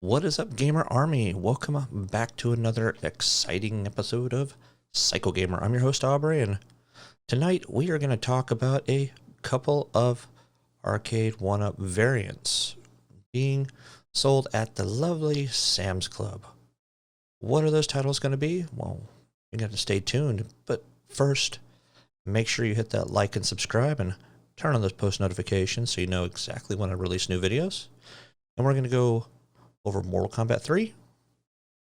What is up, Gamer Army? Welcome back to another exciting episode of Psycho Gamer. I'm your host, Aubrey, and tonight we are going to talk about a couple of Arcade1up variants being sold at the lovely Sam's Club. What are those titles going to be? Well, you're going to have to stay tuned, but first, make sure you hit that like and subscribe and turn on those post notifications so you know exactly when I release new videos. And we're going to go over Mortal Kombat 3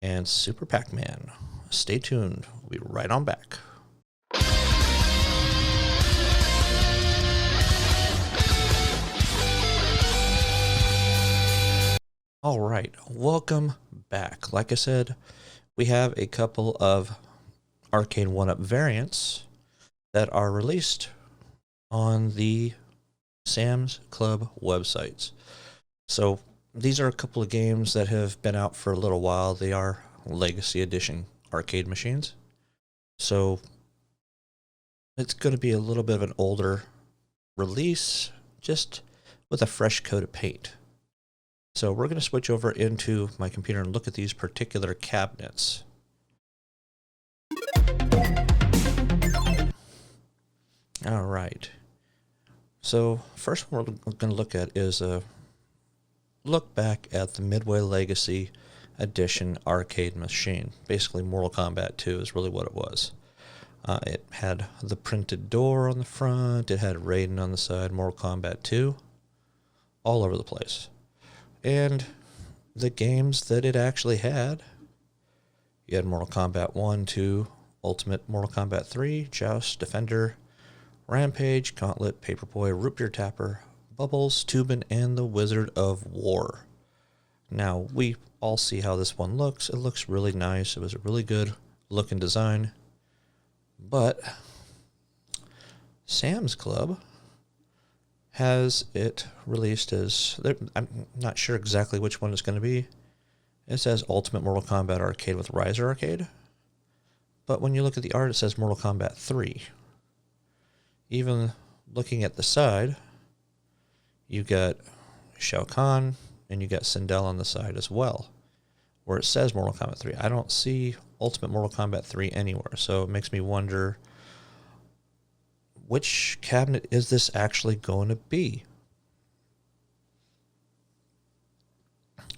and Super Pac-Man. Stay tuned. We'll be right on back. All right, welcome back. Like I said, we have a couple of Arcade1up variants that are released on the Sam's Club websites. So these are a couple of games that have been out for a little while. They are Legacy Edition arcade machines. So it's going to be a little bit of an older release, just with a fresh coat of paint. So we're going to switch over into my computer and look at these particular cabinets. All right. So first one we're going to look at is a look back at the Midway Legacy Edition arcade machine. Basically, Mortal Kombat 2 is really what it was. It had the printed door on the front. It had Raiden on the side. Mortal Kombat 2, all over the place. And the games that it actually had, you had Mortal Kombat 1, 2, Ultimate Mortal Kombat 3, Joust, Defender, Rampage, Gauntlet, Paperboy, Rootbeer Tapper, Bubbles, Tubin, and the Wizard of War. Now, we all see how this one looks. It looks really nice. It was a really good looking design. But Sam's Club has it released as, I'm not sure exactly which one it's going to be. It says Ultimate Mortal Kombat Arcade with Riser Arcade. But when you look at the art, it says Mortal Kombat 3. Even looking at the side, you got Shao Kahn, and you got Sindel on the side as well, where it says Mortal Kombat 3. I don't see Ultimate Mortal Kombat 3 anywhere, so it makes me wonder, which cabinet is this actually going to be?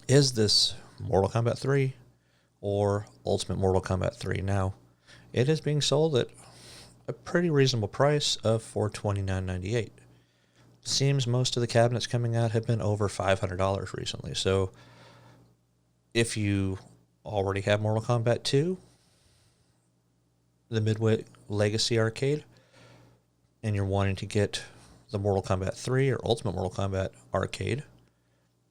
Is this Mortal Kombat 3 or Ultimate Mortal Kombat 3? Now, it is being sold at a pretty reasonable price of $429.98. Seems most of the cabinets coming out have been over $500 recently. So if you already have Mortal Kombat 2, the Midway Legacy Arcade, and you're wanting to get the Mortal Kombat 3 or Ultimate Mortal Kombat Arcade,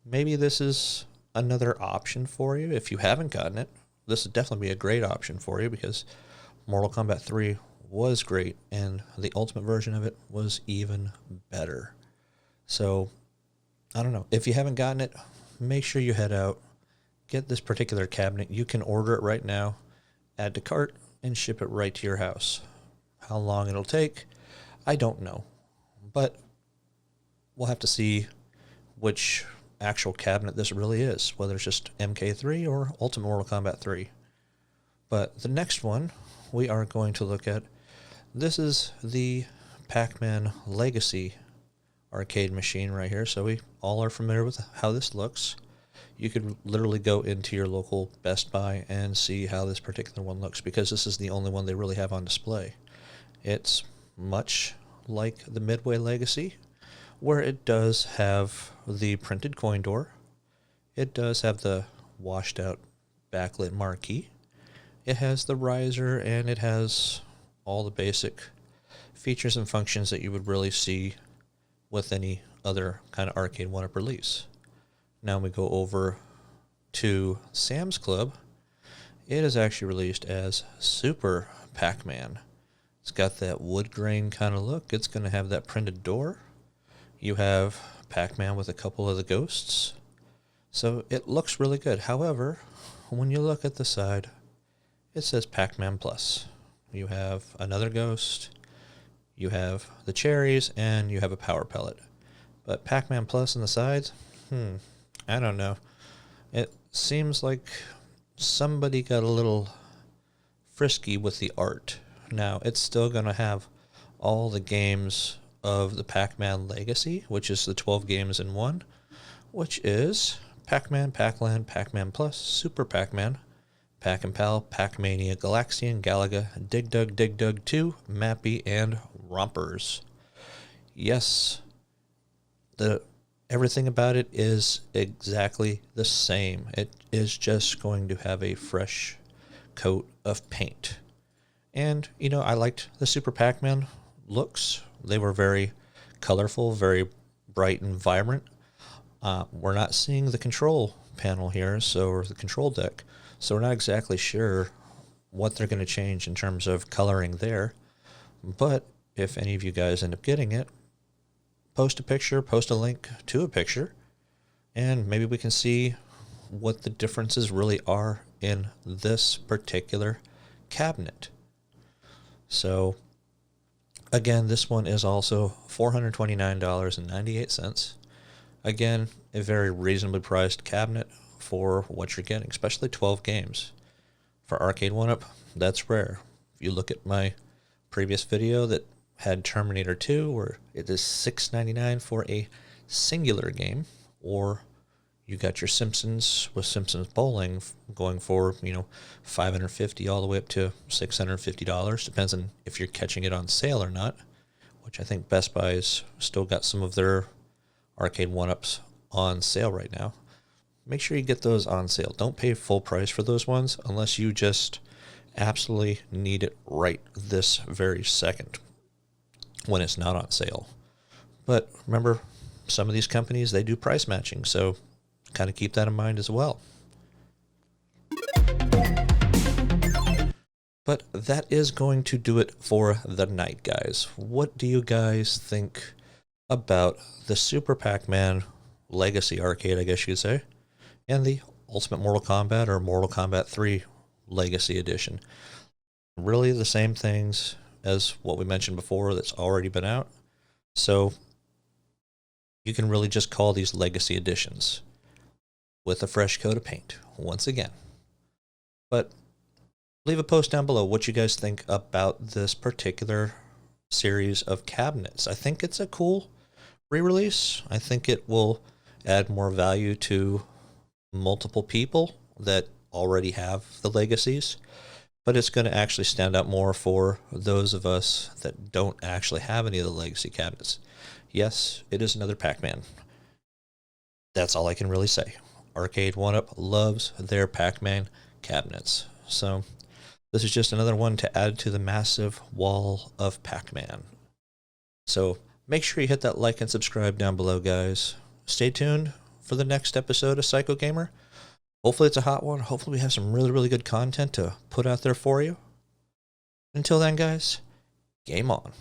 maybe this is another option for you. If you haven't gotten it, this would definitely be a great option for you, because Mortal Kombat 3 was great, and the Ultimate version of it was even better. So, I don't know. If you haven't gotten it, make sure you head out, get this particular cabinet. You can order it right now, add to cart, and ship it right to your house. How long it'll take, I don't know. But we'll have to see which actual cabinet this really is, whether it's just MK3 or Ultimate Mortal Kombat 3. But the next one we are going to look at, this is the Pac-Man Legacy Arcade machine right here. So we all are familiar with how this looks. You could literally go into your local Best Buy and see how this particular one looks, because this is the only one they really have on display. It's much like the Midway Legacy, where it does have the printed coin door. It does have the washed out backlit marquee. It has the riser, and it has all the basic features and functions that you would really see with any other kind of Arcade1up release. Now we go over to Sam's Club. It is actually released as Super Pac-Man. It's got that wood grain kind of look. It's going to have that printed door. You have Pac-Man with a couple of the ghosts. So it looks really good. However, when you look at the side, it says Pac-Man Plus. You have another ghost, you have the cherries, and you have a power pellet. But Pac-Man Plus on the sides, I don't know. It seems like somebody got a little frisky with the art. Now, it's still going to have all the games of the Pac-Man Legacy, which is the 12 games in one, which is Pac-Man, Pac-LAND, Pac-Man Plus, Super Pac-Man, Pac-and-Pal, Pac-MANIA, GALAXIAN, GALAGA, Dig Dug 2, MAPPY, and ROMPERS. Yes, everything about it is exactly the same. It is just going to have a fresh coat of paint. And, you know, I liked the Super Pac-Man looks. They were very colorful, very bright and vibrant. We're not seeing the control panel here, or the control deck, so we're not exactly sure what they're going to change in terms of coloring there. But if any of you guys end up getting it, post a picture, post a link to a picture, and maybe we can see what the differences really are in this particular cabinet. So again, this one is also $429.98. Again, a very reasonably priced cabinet for what you're getting, especially 12 games. For Arcade1up, that's rare. If you look at my previous video that had Terminator 2, where it is $6.99 for a singular game, or you got your Simpsons with Simpsons Bowling going for, you know, $550 all the way up to $650. Depends on if you're catching it on sale or not, which I think Best Buy's still got some of their Arcade1ups on sale right now. Make sure you get those on sale. Don't pay full price for those ones unless you just absolutely need it right this very second when it's not on sale. But remember, some of these companies, they do price matching, so kind of keep that in mind as well. But that is going to do it for the night, guys. What do you guys think about the Super Pac-Man Legacy Arcade, I guess you'd say, and the Ultimate Mortal Kombat or Mortal Kombat 3 Legacy Edition? Really the same things as what we mentioned before that's already been out. So you can really just call these Legacy Editions with a fresh coat of paint once again. But leave a post down below what you guys think about this particular series of cabinets. I think it's a cool re-release. I think it will add more value to multiple people that already have the legacies, but it's going to actually stand out more for those of us that don't actually have any of the legacy cabinets. Yes, it is another Pac-Man. That's all I can really say. Arcade1up loves their Pac-Man cabinets. So this is just another one to add to the massive wall of Pac-Man. So make sure you hit that like and subscribe down below, guys. Stay tuned for the next episode of Psycho Gamer. Hopefully it's a hot one. Hopefully we have some really, really good content to put out there for you. Until then, guys, game on.